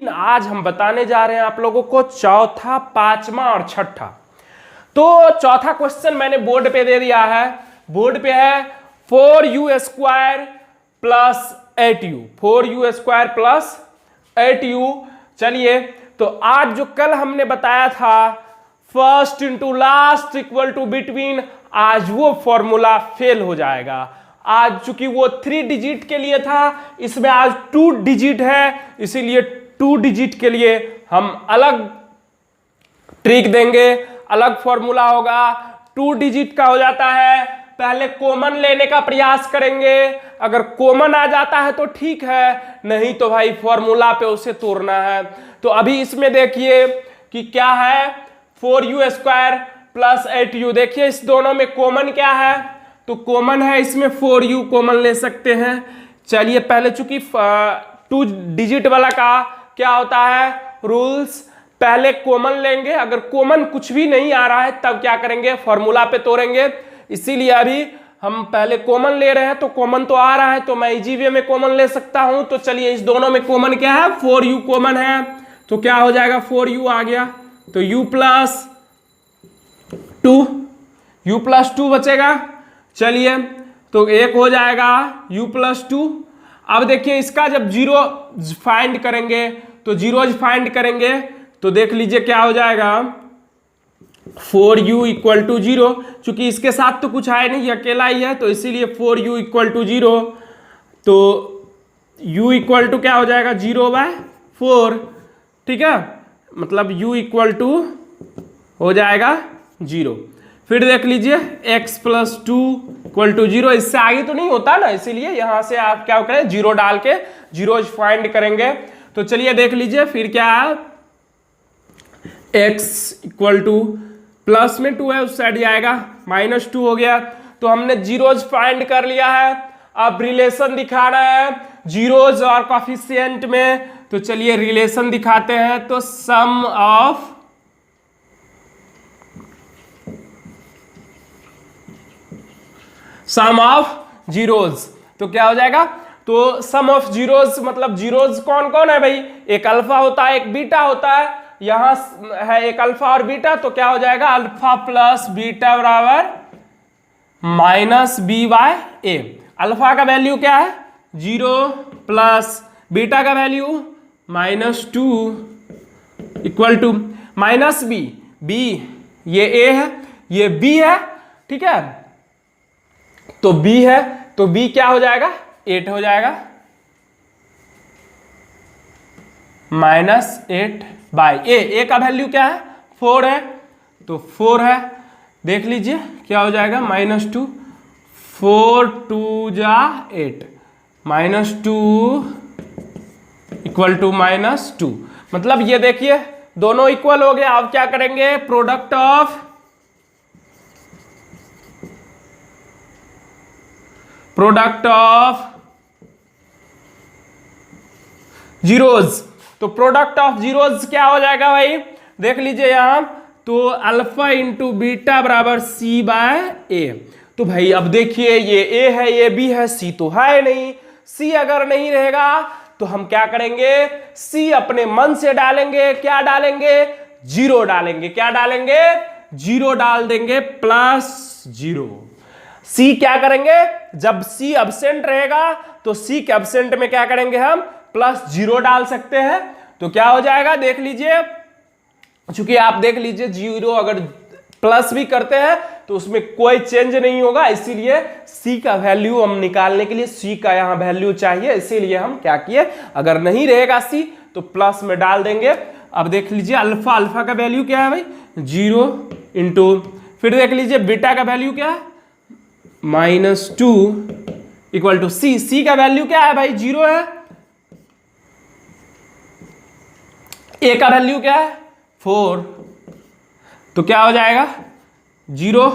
आज हम बताने जा रहे हैं आप लोगों को चौथा, पांचवा और छठा। तो चौथा क्वेश्चन मैंने बोर्ड पे दे दिया है। बोर्ड पे है 4u² plus 8u, 4u² plus 8u। चलिए, तो आज जो कल हमने बताया था first into last equal to between, आज वो फॉर्मूला फेल हो जाएगा। आज चूंकि वो 3 डिजिट के लिए था, इसमें आज 2 डिजिट है, इसीलिए 2 डिजिट के लिए हम अलग ट्रिक देंगे, अलग फॉर्मूला होगा। 2 डिजिट का हो जाता है, पहले कॉमन लेने का प्रयास करेंगे। अगर कॉमन आ जाता है तो ठीक है, नहीं तो भाई फॉर्मूला पे उसे तोड़ना है। तो अभी इसमें देखिए कि क्या है, 4u² प्लस 8u। देखिए इस दोनों में कॉमन क्या है, तो कॉमन है इसमें 4u, कॉमन ले सकते हैं। चलिए, पहले चूंकि 2 डिजिट वाला का क्या होता है रूल्स, पहले कॉमन लेंगे। अगर कॉमन कुछ भी नहीं आ रहा है तब क्या करेंगे, फॉर्मूला पे तोड़ेंगे। इसीलिए अभी हम पहले कॉमन ले रहे हैं, तो कॉमन तो आ रहा है तो मैं इजी वे में कॉमन ले सकता हूं। तो चलिए, इस दोनों में कॉमन क्या है, 4u कॉमन है, तो क्या हो जाएगा, 4u आ गया, तो u प्लस 2 बचेगा। चलिए, तो एक हो जाएगा u प्लस 2। अब देखिए इसका जब जीरो फाइंड करेंगे, तो जीरोज फाइंड करेंगे तो देख लीजिए क्या हो जाएगा, 4u इक्वल टू 0। चूंकि इसके साथ तो कुछ है नहीं, अकेला ही है, तो इसीलिए 4u इक्वल टू 0। तो u इक्वल टू क्या हो जाएगा, 0/4। ठीक है, मतलब u इक्वल टू हो जाएगा 0। फिर देख लीजिए x प्लस 2 इक्वल टू 0। इससे आगे तो नहीं होता ना, इसीलिए यहां से आप क्या करें, 0 डाल के जीरोज फाइंड करेंगे। तो चलिए देख लीजिए फिर क्या है, x इक्वल टू प्लस में 2 है, उस साइड जाएगा, -2 हो गया। तो हमने जीरोज फाइंड कर लिया है। अब रिलेशन दिखाना है जीरोज और कोफिशिएंट में, तो चलिए रिलेशन दिखाते हैं। तो सम ऑफ जीरोज, तो क्या हो जाएगा, तो सम ऑफ जीरोज मतलब जीरोज कौन कौन है भाई, एक अल्फा होता है, एक बीटा होता है। यहां है एक अल्फा और बीटा, तो क्या हो जाएगा, अल्फा प्लस बीटा बराबर -b/a। अल्फा का वैल्यू क्या है 0 प्लस बीटा का वैल्यू -2 इक्वल टू -b। ये a है, ये b है, ठीक है, तो b है, तो b क्या हो जाएगा, 8 हो जाएगा, -8/a। का वैल्यू क्या है, 4 है, तो 4 है। देख लीजिए क्या हो जाएगा, -2, 4 2 जा 8, -2 इक्वल टू -2। मतलब ये देखिए दोनों इक्वल हो गए। अब क्या करेंगे, प्रोडक्ट ऑफ जीरोज। तो प्रोडक्ट ऑफ जीरोज क्या हो जाएगा भाई, देख लीजिए यहां, तो अल्फा इंटू बीटा बराबर c/a। तो भाई अब देखिए ये a है, ये b है, c तो है नहीं। c अगर नहीं रहेगा तो हम क्या करेंगे, c अपने मन से डालेंगे। क्या डालेंगे, 0 डालेंगे। क्या डालेंगे, 0 डाल देंगे, +0। c क्या करेंगे, जब c एब्सेंट रहेगा तो c के एब्सेंट में क्या करेंगे, हम +0 डाल सकते हैं। तो क्या हो जाएगा, देख लीजिए, चूंकि आप देख लीजिए 0 अगर प्लस भी करते हैं तो उसमें कोई चेंज नहीं होगा, इसीलिए c का वैल्यू हम निकालने के लिए c का यहां वैल्यू चाहिए, इसीलिए हम क्या किए, अगर नहीं रहेगा c तो प्लस में डाल देंगे। अब देख लीजिए अल्फा का वैल्यू क्या है भाई, 0 इंटू, फिर देख लीजिए बीटा का वैल्यू क्या है, -2 इक्वल टू c का वैल्यू क्या है भाई, 0 है। a का वैल्यू क्या है, 4, तो क्या हो जाएगा, 0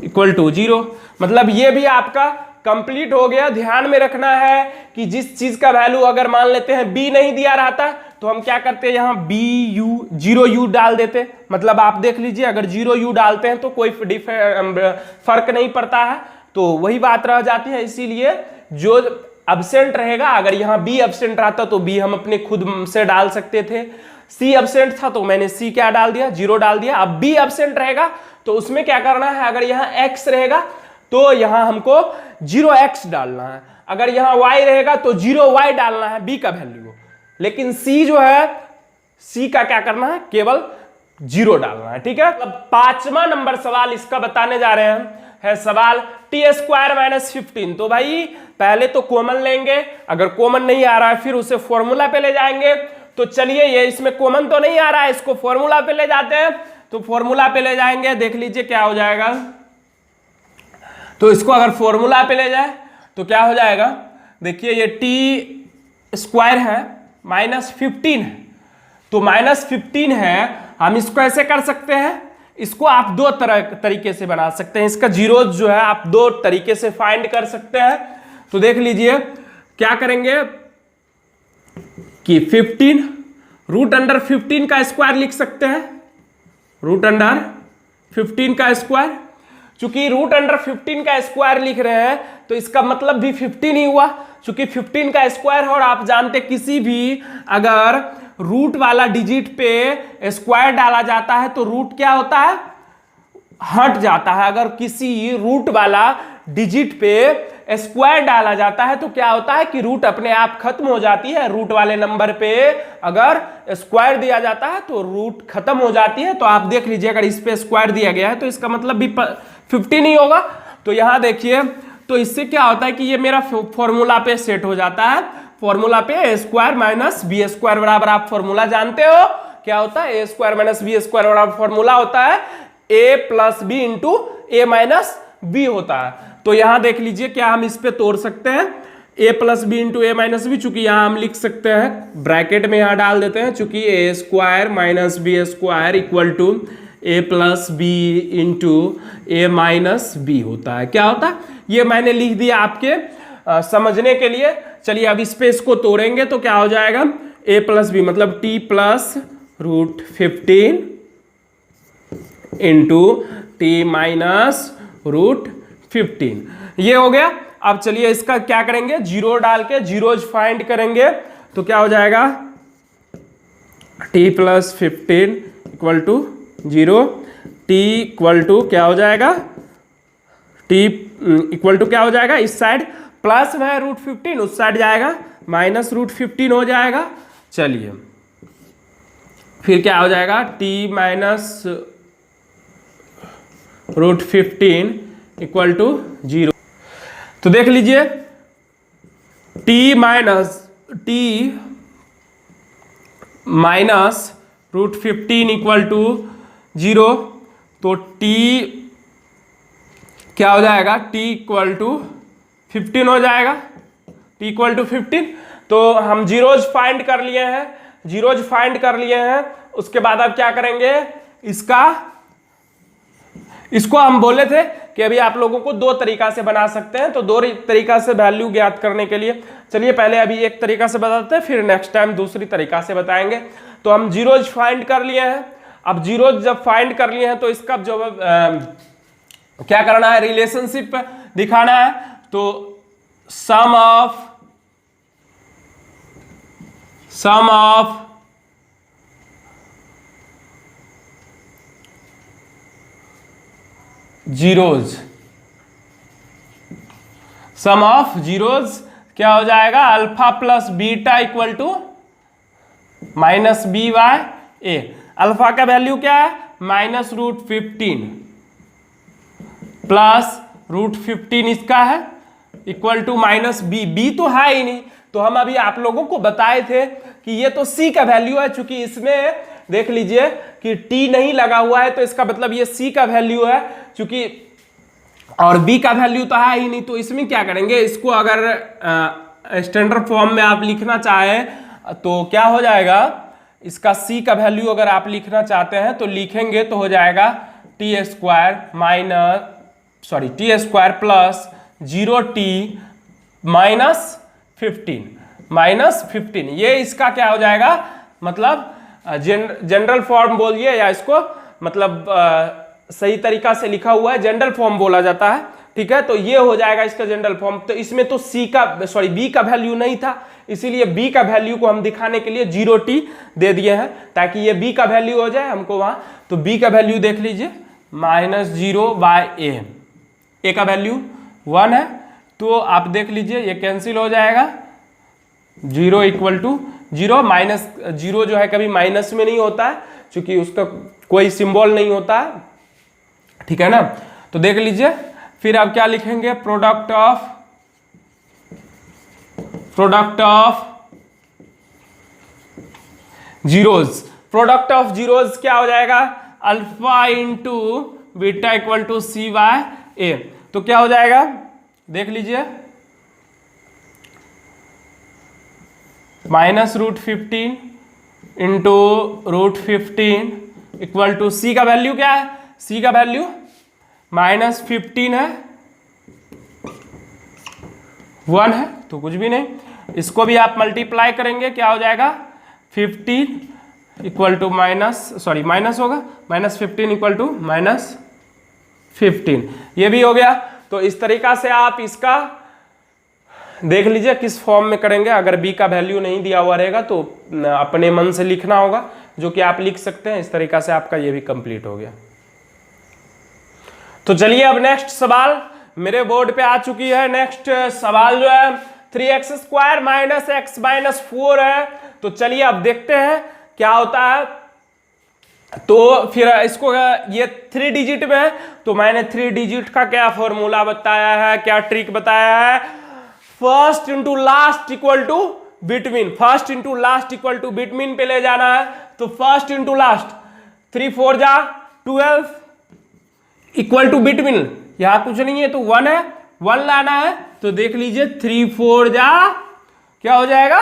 इक्वल टू 0। मतलब ये भी आपका कंप्लीट हो गया। ध्यान में रखना है कि जिस चीज का वैल्यू अगर मान लेते हैं b नहीं दिया रहता तो हम क्या करते हैं, यहां b 0u डाल देते। मतलब आप देख लीजिए अगर 0u डालते हैं तो कोई फर्क नहीं पड़ता है, तो वही बात रह जाती है। इसीलिए जो एब्सेंट रहेगा, अगर यहाँ बी एब्सेंट रहता तो बी हम अपने खुद से डाल सकते थे, सी एब्सेंट था तो मैंने सी क्या डाल दिया, 0 डाल दिया। अब बी एब्सेंट रहेगा तो उसमें क्या करना है, अगर यहाँ x रहेगा तो यहाँ हमको 0x डालना है, अगर यहाँ y रहेगा तो 0y डालना है b का वैल्यू। लेकिन c जो है, c का क्या करना है, केवल 0 डालना है, ठीक है। अब 5वां नंबर सवाल इसका बताने जा रहे हैं, है सवाल t² - 15। तो भाई पहले तो कॉमन लेंगे, अगर कॉमन नहीं आ रहा है फिर उसे फॉर्मूला पे ले जाएंगे। तो चलिए, ये इसमें कॉमन तो नहीं आ रहा है, इसको फॉर्मूला पे ले जाते हैं। तो फॉर्मूला पे ले जाएंगे, देख लीजिए क्या हो जाएगा। तो इसको अगर फॉर्मूला पे ले जाए तो क्या हो जाएगा, देखिए ये t² है -15 है, तो -15 है, हम इसको ऐसे कर सकते हैं, इसको आप दो तरीके से बना सकते हैं, इसका जीरोज जो है आप दो तरीके से फाइंड कर सकते हैं। तो देख लीजिए क्या करेंगे कि 15 √15 का स्क्वायर लिख सकते हैं, √15 का स्क्वायर। चूंकि √15 का स्क्वायर लिख रहे हैं तो इसका मतलब भी 15 ही हुआ, चूंकि 15 का स्क्वायर है। और आप जानते किसी भी अगर रूट वाला डिजिट पे स्क्वायर डाला जाता है तो रूट क्या होता है, हट जाता है। अगर किसी रूट वाला डिजिट पे स्क्वायर डाला जाता है तो क्या होता है कि रूट अपने आप खत्म हो जाती है। रूट वाले नंबर पे अगर स्क्वायर दिया जाता है तो रूट खत्म हो जाती है। तो आप देख लीजिए, अगर इस पे स्क्वायर दिया गया है तो इसका मतलब भी 15 ही होगा। तो यहां देखिए, तो इससे क्या होता है कि ये मेरा फॉर्मूला पे सेट हो जाता है। फॉर्मूला पे a² - b² बराबर, आप फॉर्मूला जानते हो क्या होता है, a² - b² बराबर फॉर्मूला होता है a + b × a - b होता है। तो यहां देख लीजिए क्या हम इस पे तोड़ सकते हैं, a + b × a - b, चूंकि यहां हम लिख सकते हैं ब्रैकेट में यहां डाल देते हैं, चूंकि a² - b² = a + b × a - b होता है। क्या होता है, ये मैंने लिख दिया आपके समझने के लिए। चलिए अब इस पे इसको तोड़ेंगे तो क्या हो जाएगा, a + b मतलब t + √15 × t - √15, ये हो गया। अब चलिए इसका क्या करेंगे, 0 डाल के जीरोज फाइंड करेंगे। तो क्या हो जाएगा, t + 15 = 0, t = क्या हो जाएगा, t = क्या हो जाएगा, इस साइड प्लस है √15, उस साइड जाएगा -√15 हो जाएगा। चलिए फिर क्या हो जाएगा, t - √15 = 0। तो देख लीजिए t - √15 = 0, तो t क्या हो जाएगा, t = 15 हो जाएगा, t = 15। तो हम जीरोज फाइंड कर लिए हैं, जीरोज फाइंड कर लिए हैं। उसके बाद अब क्या करेंगे, इसको हम बोले थे कि अभी आप लोगों को दो तरीका से बना सकते हैं। तो दो तरीका से वैल्यू ज्ञात करने के लिए चलिए पहले अभी एक तरीका से बताते हैं, फिर नेक्स्ट टाइम दूसरी तरीका से बताएंगे। तो हम जीरोज फाइंड कर लिए हैं। अब जीरोज जब फाइंड कर लिए हैं तो इसका जो क्या करना है, रिलेशनशिप दिखाना है। तो sum of zeros, sum of zeros क्या हो जाएगा, अल्फा + बीटा = -by/a। अल्फा का वैल्यू क्या है, -√15 प्लस √15 इसका है =-b। b तो है ही नहीं, तो हम अभी आप लोगों को बताए थे कि ये तो c का वैल्यू है। चूंकि इसमें देख लीजिए कि t नहीं लगा हुआ है तो इसका मतलब ये c का वैल्यू है, चूंकि और b का वैल्यू तो है ही नहीं। तो इसमें क्या करेंगे, इसको अगर स्टैंडर्ड फॉर्म में आप लिखना चाहें तो क्या हो जाएगा, इसका c का वैल्यू अगर आप लिखना चाहते हैं तो लिखेंगे तो हो जाएगा t² + 0t - 15 ये इसका क्या हो जाएगा, मतलब जनरल फॉर्म बोलिए या इसको मतलब सही तरीका से लिखा हुआ है, जनरल फॉर्म बोला जाता है। ठीक है, तो ये हो जाएगा इसका जनरल फॉर्म। तो इसमें तो बी का वैल्यू नहीं था, इसीलिए बी का वैल्यू को हम दिखाने के लिए 0t दे दिए हैं ताकि ये बी का वैल्यू हो जाए हमको वहां। तो बी का वैल्यू देख लीजिए -0/a, ए का वैल्यू 1 है, तो आप देख लीजिए ये कैंसिल हो जाएगा, 0 = 0। -0 जो है कभी माइनस में नहीं होता है क्योंकि उसका कोई सिंबल नहीं होता है, ठीक है ना। तो देख लीजिए फिर आप क्या लिखेंगे, product of zeros. Product of zeros क्या हो जाएगा, अल्फा इंटू बीटा = c/a। तो क्या हो जाएगा देख लीजिए, -√15 इंटू √15 = c का वैल्यू क्या है, c का वैल्यू -15 है, 1 है, तो कुछ भी नहीं। इसको भी आप मल्टीप्लाई करेंगे, क्या हो जाएगा 15 = माइनस होगा, -15 = -15, ये भी हो गया। तो इस तरीका से आप इसका देख लीजिए किस फॉर्म में करेंगे। अगर बी का वैल्यू नहीं दिया हुआ रहेगा तो अपने मन से लिखना होगा, जो कि आप लिख सकते हैं। इस तरीका से आपका ये भी कंप्लीट हो गया। तो चलिए अब नेक्स्ट सवाल मेरे बोर्ड पे आ चुकी है। नेक्स्ट सवाल जो है 3x² - x - 4 है। तो चलिए अब देखते हैं क्या होता है। तो फिर इसको ये 3 डिजिट में है, तो मैंने 3 डिजिट का क्या फॉर्मूला बताया है, क्या ट्रिक बताया है, first into last equal to between, first into last equal to between पे ले जाना है। तो फर्स्ट इंटू लास्ट 3 4 जा 12 इक्वल टू बिटवीन, यहां कुछ नहीं है तो 1 है, 1 लाना है। तो देख लीजिए 3 4 जा क्या हो जाएगा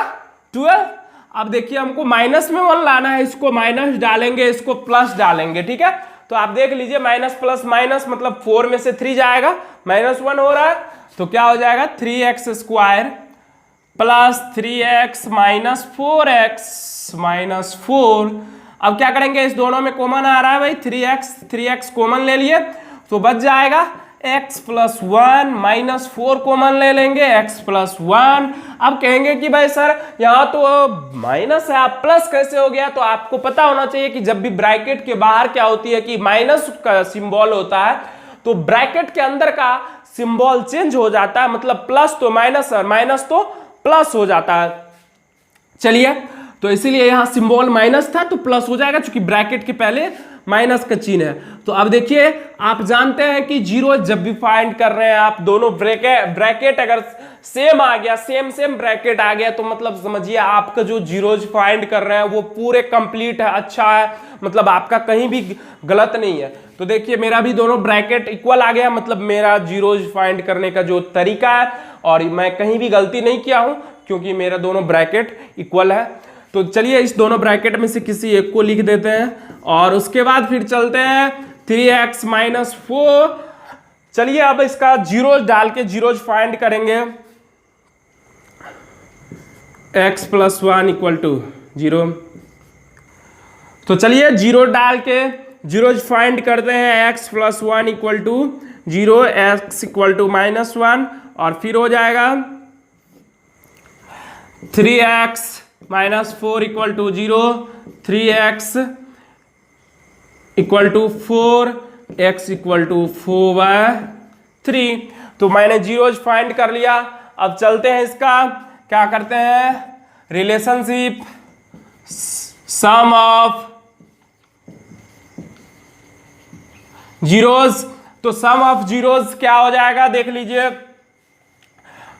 12। अब देखिए हमको माइनस में 1 लाना है, इसको माइनस डालेंगे, इसको प्लस डालेंगे, ठीक है। तो आप देख लीजिए माइनस प्लस माइनस मतलब 4 में से 3 जाएगा, -1 हो रहा है, तो क्या हो जाएगा 3x² + 3x - 4x - 4। अब क्या करेंगे, इस दोनों में कॉमन आ रहा है भाई, 3x कॉमन ले लिए तो बच जाएगा x + 1 - 4 कॉमन ले लेंगे, x + 1। अब कहेंगे कि भाई सर यहाँ तो माइनस है, आप प्लस कैसे हो गया। तो आपको पता होना चाहिए कि जब भी ब्रैकेट के बाहर क्या होती है कि माइनस का सिंबल होता है, तो ब्रैकेट के अंदर का सिंबल चेंज हो जाता है, मतलब प्लस तो माइनस और माइनस तो प्लस हो जाता है। चलिए, तो इसीलिए यहां सिंबल माइनस था तो प्लस हो जाएगा, क्योंकि ब्रैकेट के पहले माइनस का चिन्ह है। तो अब देखिए आप जानते हैं कि जीरो जब भी फाइंड कर रहे हैं आप, दोनों ब्रैकेट अगर सेम आ गया, सेम ब्रैकेट आ गया, तो मतलब समझिए आपका जो जीरोज फाइंड कर रहे हैं वो पूरे कंप्लीट है, अच्छा है, मतलब आपका कहीं भी गलत नहीं है। तो देखिए मेरा भी दोनों ब्रैकेट इक्वल आ गया, मतलब मेरा जीरोज फाइंड करने का जो तरीका है, और मैं कहीं भी गलती नहीं किया हूं क्योंकि मेरा दोनों ब्रैकेट इक्वल है। तो चलिए इस दोनों ब्रैकेट में से किसी एक को लिख देते हैं और उसके बाद फिर चलते हैं 3x - 4। चलिए अब इसका जीरोज डाल के जीरोज फाइंड करेंगे। x + 1 = 0। तो चलिए जीरो डाल के जीरोज फाइंड करते हैं। x + 1 = 0, x = -1, और फिर हो जाएगा 3x - 4 = 0, 3x = 4, x = 4/3। तो मैंने जीरोज फाइंड कर लिया। अब चलते हैं इसका क्या करते हैं, रिलेशनशिप सम ऑफ जीरोज। तो सम ऑफ जीरोज क्या हो जाएगा देख लीजिए।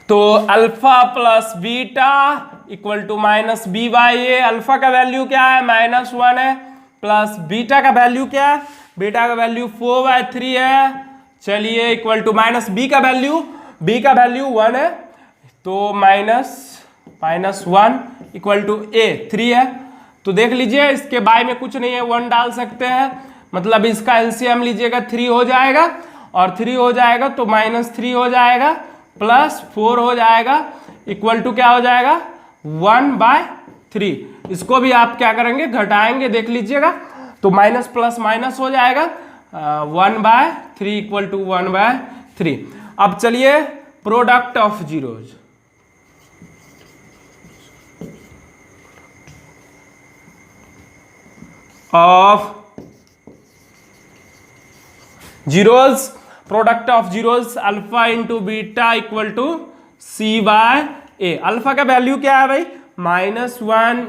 तो अल्फा + बीटा = -b/a। अल्फा का वैल्यू क्या है -1 है, प्लस बीटा का वैल्यू क्या है, बीटा का वैल्यू 4/3 है। चलिए इक्वल टू माइनस बी का वैल्यू 1 है, तो -1 = a 3 है। तो देख लीजिए इसके बाय में कुछ नहीं है, 1 डाल सकते हैं, मतलब इसका एलसीएम लीजिएगा 3 हो जाएगा, और 3 हो जाएगा तो -3 हो जाएगा, +4 हो जाएगा, इक्वल टू क्या हो जाएगा 1/3। इसको भी आप क्या करेंगे घटाएंगे, देख लीजिएगा, तो माइनस प्लस माइनस हो जाएगा, 1/3 = 1/3। अब चलिए product of zeros, of zeros, product of zeros alpha into beta equal to C by A. Alpha का वैल्यू क्या है भाई, -1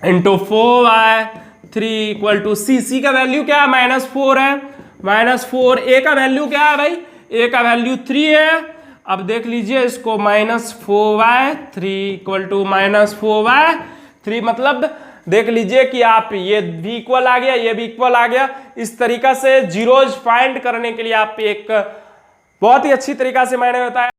इंटू 4/3 इक्वल टू सी का वैल्यू क्या है, -4 है, -4। ए का वैल्यू क्या है भाई, ए का वैल्यू 3 है। अब देख लीजिए इसको, -4/3 इक्वल टू -4/3, मतलब देख लीजिए कि आप ये भी इक्वल आ गया, ये भी इक्वल आ गया। इस तरीका से जीरोज फाइंड करने के लिए आप एक बहुत ही अच्छी तरीका से मैंने बताया।